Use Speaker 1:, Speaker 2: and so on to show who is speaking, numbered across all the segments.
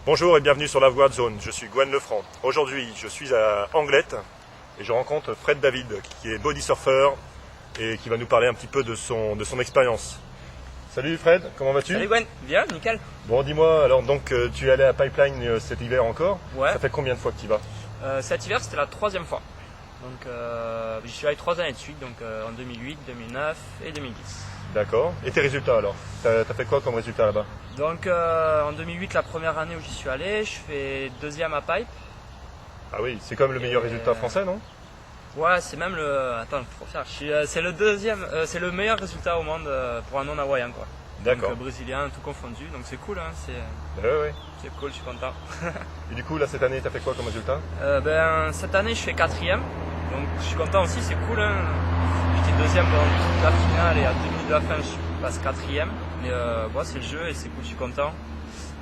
Speaker 1: Bonjour et bienvenue sur la Voie de Zone, je suis Gwen Lefranc. Aujourd'hui, je suis à Anglette et je rencontre Fred David qui est body surfer et qui va nous parler un petit peu de son expérience. Salut Fred, comment vas-tu?
Speaker 2: Salut Gwen, bien, nickel.
Speaker 1: Bon, dis-moi, alors donc tu es allé à Pipeline cet hiver encore?
Speaker 2: Ouais.
Speaker 1: Ça fait combien de fois que tu y vas?
Speaker 2: Cet hiver, c'était la troisième fois. Donc j'y suis allé 3 années de suite, donc en 2008, 2009 et 2010.
Speaker 1: D'accord. Et tes résultats alors? T'as fait quoi comme résultat là-bas?
Speaker 2: Donc en 2008, la première année où j'y suis allé, je fais deuxième à Pipe.
Speaker 1: Ah oui, c'est comme le meilleur résultat français, non?
Speaker 2: Ouais, c'est même le... Attends, faut faire. C'est le deuxième, c'est le meilleur résultat au monde pour un non-hawaïen, quoi.
Speaker 1: D'accord.
Speaker 2: Donc brésilien, tout confondu, donc c'est cool, hein,
Speaker 1: Ouais.
Speaker 2: c'est cool, je suis content.
Speaker 1: Et du coup, là, cette année, t'as fait quoi comme résultat?
Speaker 2: Cette année, je fais quatrième, donc je suis content aussi, c'est cool, hein. J'étais deuxième pendant toute la finale et à 2 minutes de la fin, je passe quatrième. Mais bon, c'est le jeu et c'est cool, je suis content.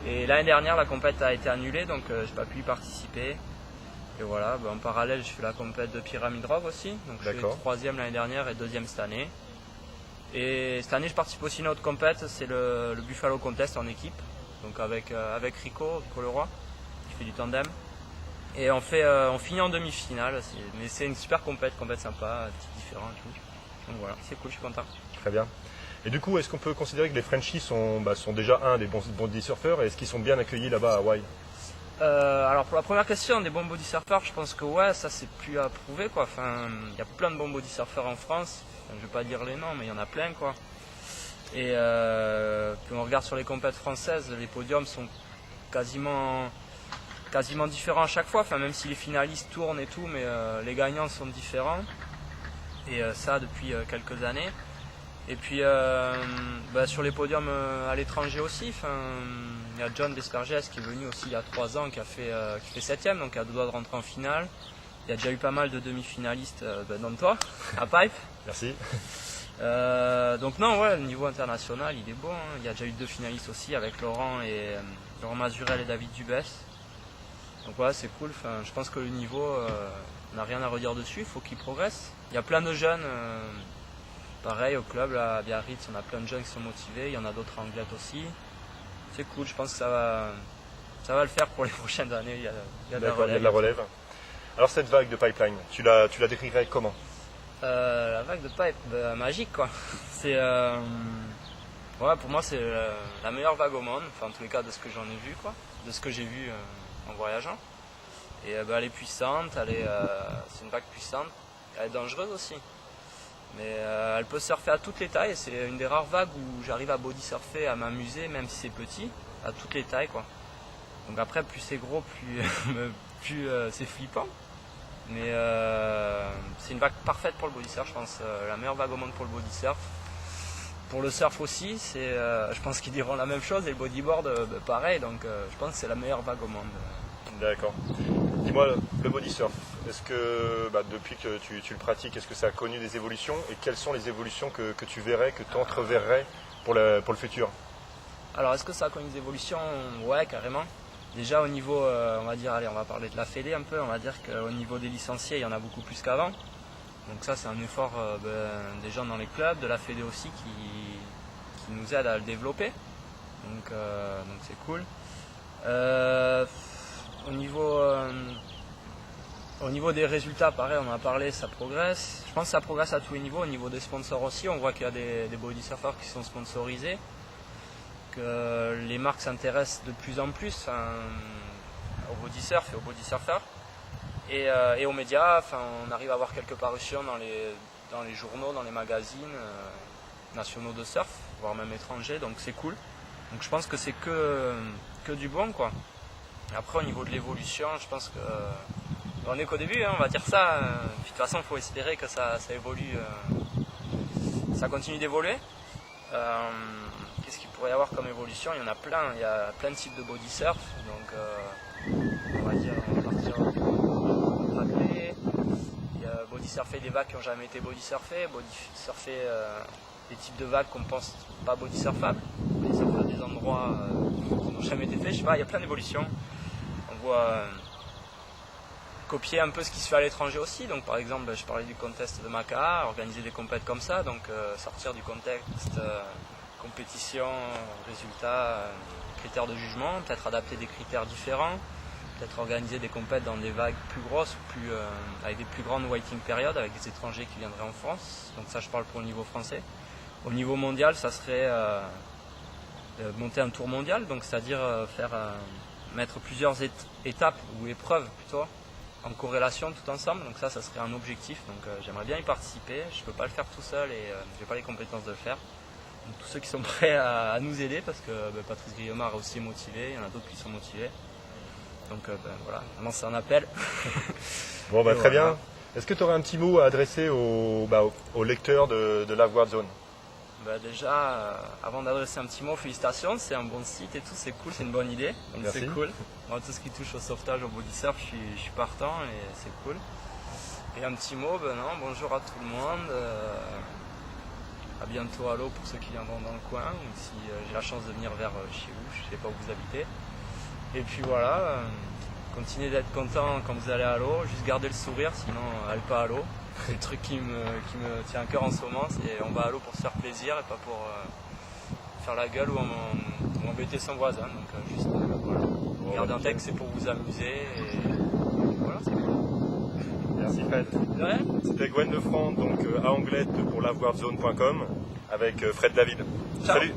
Speaker 2: Et l'année dernière, la compète a été annulée, donc j'ai pas pu y participer. Et voilà, en parallèle, je fais la compète de Pyramid Rock aussi. Donc je fais troisième l'année dernière et deuxième cette année. Et cette année, je participe aussi à une autre compète, c'est le Buffalo Contest en équipe. Donc avec Rico Leroy, qui fait du tandem. Et on finit en demi-finale, mais c'est une super compète sympa, petit différent et tout. Donc voilà, c'est cool, je suis content.
Speaker 1: Très bien. Et du coup, est-ce qu'on peut considérer que les Frenchies sont déjà des bons body surfeurs et est-ce qu'ils sont bien accueillis là-bas à Hawaï?
Speaker 2: Alors pour la première question, des bons body surfeurs, je pense que ouais, ça c'est plus à prouver quoi. Enfin, il y a plein de bons body surfeurs en France. Enfin, je vais pas dire les noms, mais il y en a plein quoi. Et puis on regarde sur les compètes françaises, les podiums sont quasiment différents à chaque fois. Enfin, même si les finalistes tournent et tout, mais les gagnants sont différents. Et ça depuis quelques années. Et puis sur les podiums à l'étranger aussi, il y a John Desperges qui est venu aussi il y a 3 ans, qui fait 7ème, donc qui a 2 doigts de rentrer en finale. Il y a déjà eu pas mal de demi-finalistes, dont toi, à Pipe.
Speaker 1: Merci.
Speaker 2: Donc non, ouais, le niveau international, il est bon. Hein. Il y a déjà eu 2 finalistes aussi avec Laurent Mazurel et David Dubès. Donc ouais, c'est cool. Enfin, je pense que le niveau, on n'a rien à redire dessus, il faut qu'il progresse. Il y a plein de jeunes. Pareil au club là, à Biarritz, on a plein de jeunes qui sont motivés, il y en a d'autres en Anglette aussi. C'est cool, je pense que ça va le faire pour les prochaines années. Il y a de la relève.
Speaker 1: Il y a de la relève. Alors cette vague de Pipeline, tu la décrirais comment?
Speaker 2: La vague de Pipe, magique quoi. Pour moi c'est la meilleure vague au monde, enfin en tous les cas de ce que j'en ai vu quoi, de ce que j'ai vu en voyageant. Et elle est puissante, c'est une vague puissante, elle est dangereuse aussi. Mais elle peut surfer à toutes les tailles, c'est une des rares vagues où j'arrive à body surfer, à m'amuser, même si c'est petit, à toutes les tailles quoi. Donc après plus c'est gros, plus c'est flippant. Mais c'est une vague parfaite pour le body surf, je pense, la meilleure vague au monde pour le body surf. Pour le surf aussi, je pense qu'ils diront la même chose et le bodyboard pareil, donc je pense que c'est la meilleure vague au monde.
Speaker 1: D'accord. Dis-moi, le body surf, est-ce que depuis que tu le pratiques, est-ce que ça a connu des évolutions et quelles sont les évolutions que tu verrais, que tu entreverrais pour le futur?
Speaker 2: Alors est-ce que ça a connu des évolutions? Ouais, carrément. Déjà au niveau, on va dire, allez, on va parler de la fédé un peu, on va dire qu'au niveau des licenciés, il y en a beaucoup plus qu'avant. Donc ça c'est un effort des gens dans les clubs, de la fédé aussi qui nous aide à le développer. Donc c'est cool. Au niveau des résultats, pareil, on en a parlé, ça progresse. Je pense que ça progresse à tous les niveaux. Au niveau des sponsors aussi, on voit qu'il y a des body surfers qui sont sponsorisés, que les marques s'intéressent de plus en plus au body surf et aux body surfers. Et aux médias, on arrive à avoir quelques parutions dans les journaux, dans les magazines nationaux de surf, voire même étrangers, donc c'est cool. Donc je pense que c'est que du bon quoi. Après au niveau de l'évolution, je pense que on est qu'au début, hein, on va dire ça. Puis, de toute façon, il faut espérer que ça évolue, ça continue d'évoluer. Qu'est-ce qu'il pourrait y avoir comme évolution? Il y en a plein. Il y a plein de types de body surf. Donc, on va partir raclé. Il y a body surfer des vagues qui n'ont jamais été body surfées, body surfer des types de vagues qu'on pense pas body surfables, body surfer des endroits qui n'ont jamais été faits. Je sais pas, il y a plein d'évolutions. On voit copier un peu ce qui se fait à l'étranger aussi. Donc par exemple, je parlais du contest de Maca'a, organiser des compètes comme ça, donc sortir du contexte compétition, résultat, critères de jugement, peut-être adapter des critères différents, peut-être organiser des compètes dans des vagues plus grosses, avec des plus grandes waiting périodes, avec des étrangers qui viendraient en France. Donc ça, je parle pour le niveau français. Au niveau mondial, ça serait monter un tour mondial, donc c'est-à-dire mettre plusieurs étapes ou épreuves plutôt en corrélation tout ensemble. Donc ça serait un objectif. Donc j'aimerais bien y participer. Je ne peux pas le faire tout seul et je n'ai pas les compétences de le faire. Donc, tous ceux qui sont prêts à nous aider, parce que Patrice Guillemard est aussi motivé, il y en a d'autres qui sont motivés. Donc voilà, on lance un appel.
Speaker 1: Bon, très
Speaker 2: voilà.
Speaker 1: bien. Est-ce que tu aurais un petit mot à adresser aux lecteurs de Lifeguard Zone?
Speaker 2: Déjà, avant d'adresser un petit mot, félicitations, c'est un bon site et tout, c'est cool, c'est une bonne idée, donc
Speaker 1: Merci.
Speaker 2: c'est cool. Moi, tout ce qui touche au sauvetage, au body surf, je suis partant et c'est cool. Et un petit mot, bonjour à tout le monde, à bientôt à l'eau pour ceux qui viendront dans le coin, ou si j'ai la chance de venir vers chez vous, je ne sais pas où vous habitez. Et puis voilà, continuez d'être content quand vous allez à l'eau, juste gardez le sourire, sinon allez pas à l'eau. C'est le truc qui me tient à cœur en ce moment, c'est on va à l'eau pour se faire plaisir et pas pour faire la gueule ou embêter son voisin. Donc juste voilà. Gardez en tête que c'est pour vous amuser et voilà, c'est cool.
Speaker 1: Merci Fred.
Speaker 2: De rien.
Speaker 1: C'était Gwen Lefranc, donc à Anglette pour lifeguardzone.com avec Fred David.
Speaker 2: Ciao.
Speaker 1: Salut.